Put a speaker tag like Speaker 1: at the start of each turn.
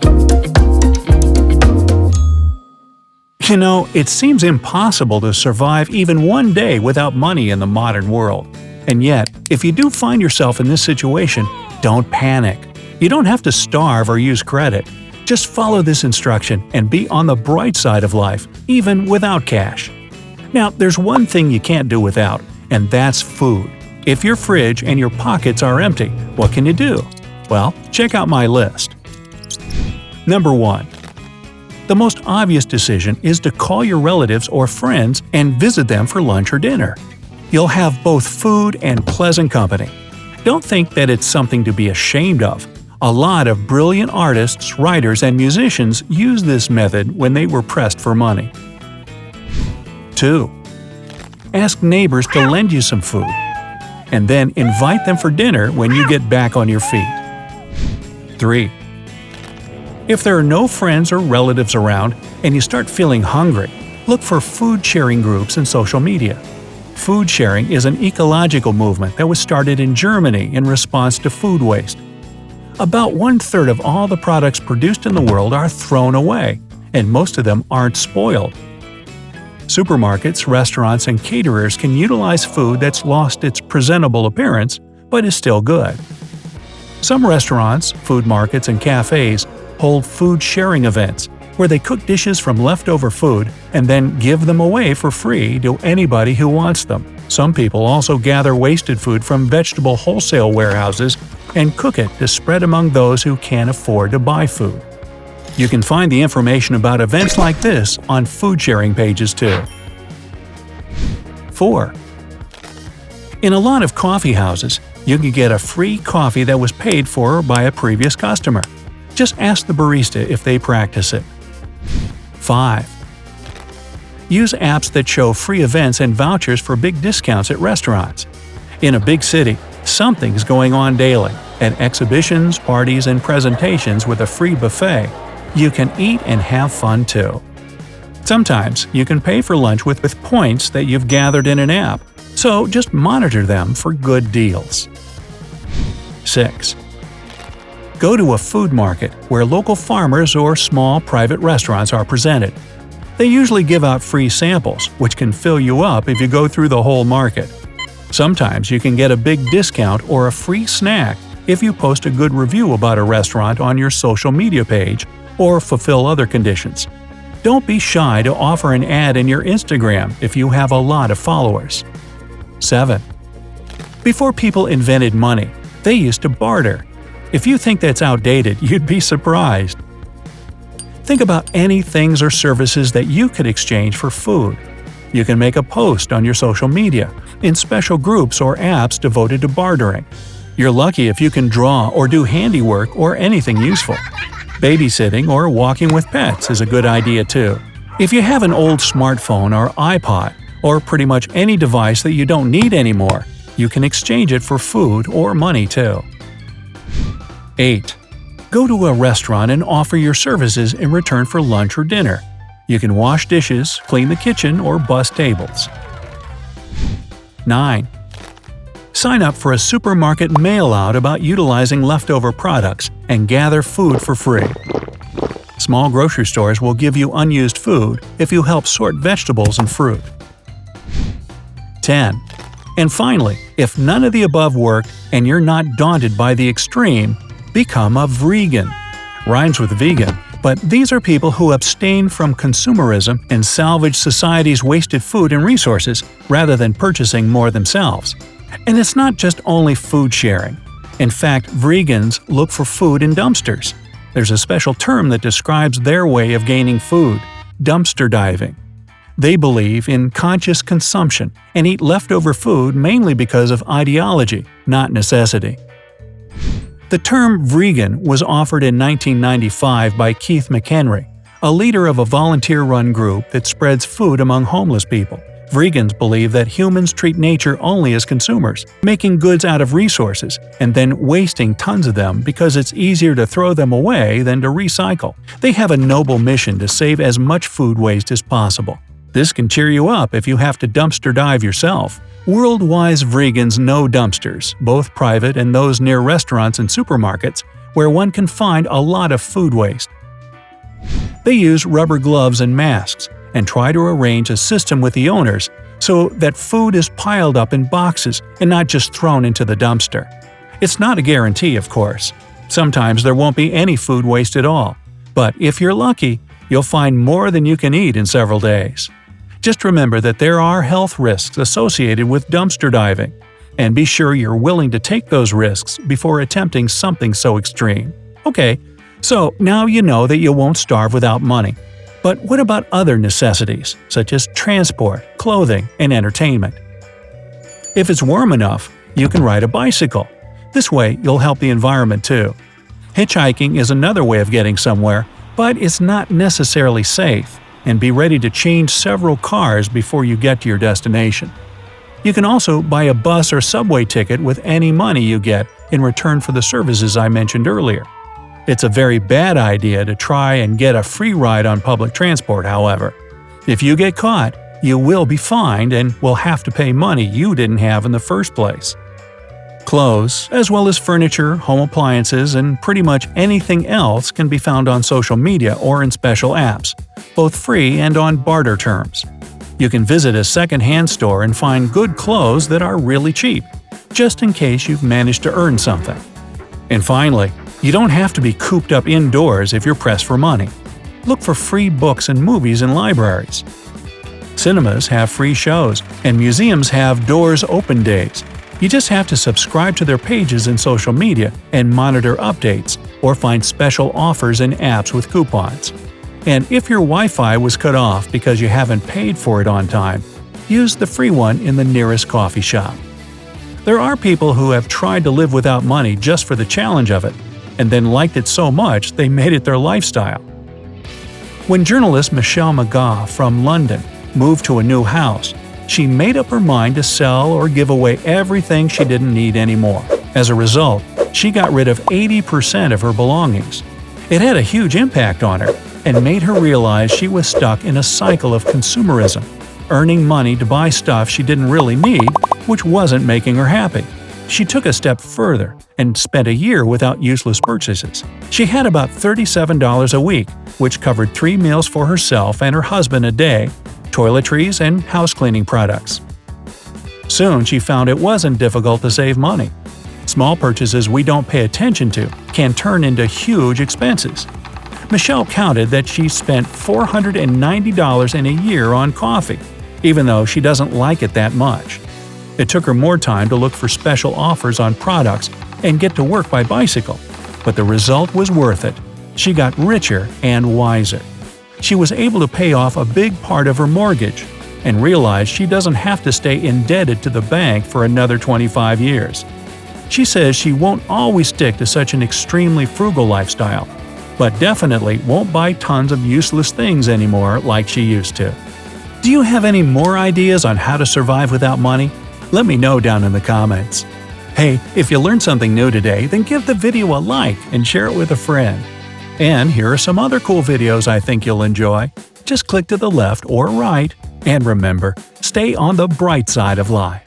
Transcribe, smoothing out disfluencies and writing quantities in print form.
Speaker 1: You know, it seems impossible to survive even one day without money in the modern world. And yet, if you do find yourself in this situation, don't panic. You don't have to starve or use credit. Just follow this instruction and be on the bright side of life, even without cash. Now, there's one thing you can't do without, and that's food. If your fridge and your pockets are empty, what can you do? Well, check out my list. Number 1. The most obvious decision is to call your relatives or friends and visit them for lunch or dinner. You'll have both food and pleasant company. Don't think that it's something to be ashamed of. A lot of brilliant artists, writers, and musicians used this method when they were pressed for money. 2. Ask neighbors to lend you some food, and then invite them for dinner when you get back on your feet. 3. If there are no friends or relatives around and you start feeling hungry, look for food-sharing groups in social media. Food sharing is an ecological movement that was started in Germany in response to food waste. About 1/3 of all the products produced in the world are thrown away, and most of them aren't spoiled. Supermarkets, restaurants, and caterers can utilize food that's lost its presentable appearance but is still good. Some restaurants, food markets, and cafes hold food-sharing events where they cook dishes from leftover food and then give them away for free to anybody who wants them. Some people also gather wasted food from vegetable wholesale warehouses and cook it to spread among those who can't afford to buy food. You can find the information about events like this on food-sharing pages too. 4. In a lot of coffee houses, you can get a free coffee that was paid for by a previous customer. Just ask the barista if they practice it. 5. Use apps that show free events and vouchers for big discounts at restaurants. In a big city, something's going on daily. At exhibitions, parties, and presentations with a free buffet, you can eat and have fun too. Sometimes you can pay for lunch with points that you've gathered in an app, so just monitor them for good deals. 6. Go to a food market where local farmers or small private restaurants are presented. They usually give out free samples, which can fill you up if you go through the whole market. Sometimes you can get a big discount or a free snack if you post a good review about a restaurant on your social media page or fulfill other conditions. Don't be shy to offer an ad in your Instagram if you have a lot of followers. 7. Before people invented money, they used to barter. If you think that's outdated, you'd be surprised. Think about any things or services that you could exchange for food. You can make a post on your social media, in special groups or apps devoted to bartering. You're lucky if you can draw or do handiwork or anything useful. Babysitting or walking with pets is a good idea too. If you have an old smartphone or iPod, or pretty much any device that you don't need anymore, you can exchange it for food or money too. 8. Go to a restaurant and offer your services in return for lunch or dinner. You can wash dishes, clean the kitchen, or bus tables. 9. Sign up for a supermarket mail-out about utilizing leftover products and gather food for free. Small grocery stores will give you unused food if you help sort vegetables and fruit. 10. And finally, if none of the above work and you're not daunted by the extreme, become a freegan. Rhymes with vegan, but these are people who abstain from consumerism and salvage society's wasted food and resources rather than purchasing more themselves. And it's not just only food sharing. In fact, freegans look for food in dumpsters. There's a special term that describes their way of gaining food: dumpster diving. They believe in conscious consumption and eat leftover food mainly because of ideology, not necessity. The term freegan was offered in 1995 by Keith McHenry, a leader of a volunteer-run group that spreads food among homeless people. Freegans believe that humans treat nature only as consumers, making goods out of resources and then wasting tons of them because it's easier to throw them away than to recycle. They have a noble mission to save as much food waste as possible. This can cheer you up if you have to dumpster dive yourself. Worldwide freegans know dumpsters, both private and those near restaurants and supermarkets, where one can find a lot of food waste. They use rubber gloves and masks and try to arrange a system with the owners so that food is piled up in boxes and not just thrown into the dumpster. It's not a guarantee, of course. Sometimes there won't be any food waste at all, but if you're lucky, you'll find more than you can eat in several days. Just remember that there are health risks associated with dumpster diving, and be sure you're willing to take those risks before attempting something so extreme. Okay, so now you know that you won't starve without money. But what about other necessities, such as transport, clothing, and entertainment? If it's warm enough, you can ride a bicycle. This way, you'll help the environment too. Hitchhiking is another way of getting somewhere, but it's not necessarily safe, and be ready to change several cars before you get to your destination. You can also buy a bus or subway ticket with any money you get in return for the services I mentioned earlier. It's a very bad idea to try and get a free ride on public transport, however. If you get caught, you will be fined and will have to pay money you didn't have in the first place. Clothes, as well as furniture, home appliances, and pretty much anything else can be found on social media or in special apps, both free and on barter terms. You can visit a second-hand store and find good clothes that are really cheap, just in case you've managed to earn something. And finally, you don't have to be cooped up indoors if you're pressed for money. Look for free books and movies in libraries. Cinemas have free shows, and museums have doors open days. You just have to subscribe to their pages in social media and monitor updates, or find special offers in apps with coupons. And if your Wi-Fi was cut off because you haven't paid for it on time, use the free one in the nearest coffee shop. There are people who have tried to live without money just for the challenge of it, and then liked it so much they made it their lifestyle. When journalist Michelle McGaugh from London moved to a new house, she made up her mind to sell or give away everything she didn't need anymore. As a result, she got rid of 80% of her belongings. It had a huge impact on her and made her realize she was stuck in a cycle of consumerism, earning money to buy stuff she didn't really need, which wasn't making her happy. She took a step further and spent a year without useless purchases. She had about $37 a week, which covered 3 meals for herself and her husband a day, toiletries, and house cleaning products. Soon she found it wasn't difficult to save money. Small purchases we don't pay attention to can turn into huge expenses. Michelle counted that she spent $490 in a year on coffee, even though she doesn't like it that much. It took her more time to look for special offers on products and get to work by bicycle, but the result was worth it. She got richer and wiser. She was able to pay off a big part of her mortgage and realized she doesn't have to stay indebted to the bank for another 25 years. She says she won't always stick to such an extremely frugal lifestyle, but definitely won't buy tons of useless things anymore like she used to. Do you have any more ideas on how to survive without money? Let me know down in the comments. Hey, if you learned something new today, then give the video a like and share it with a friend. And here are some other cool videos I think you'll enjoy. Just click to the left or right, and remember, stay on the bright side of life.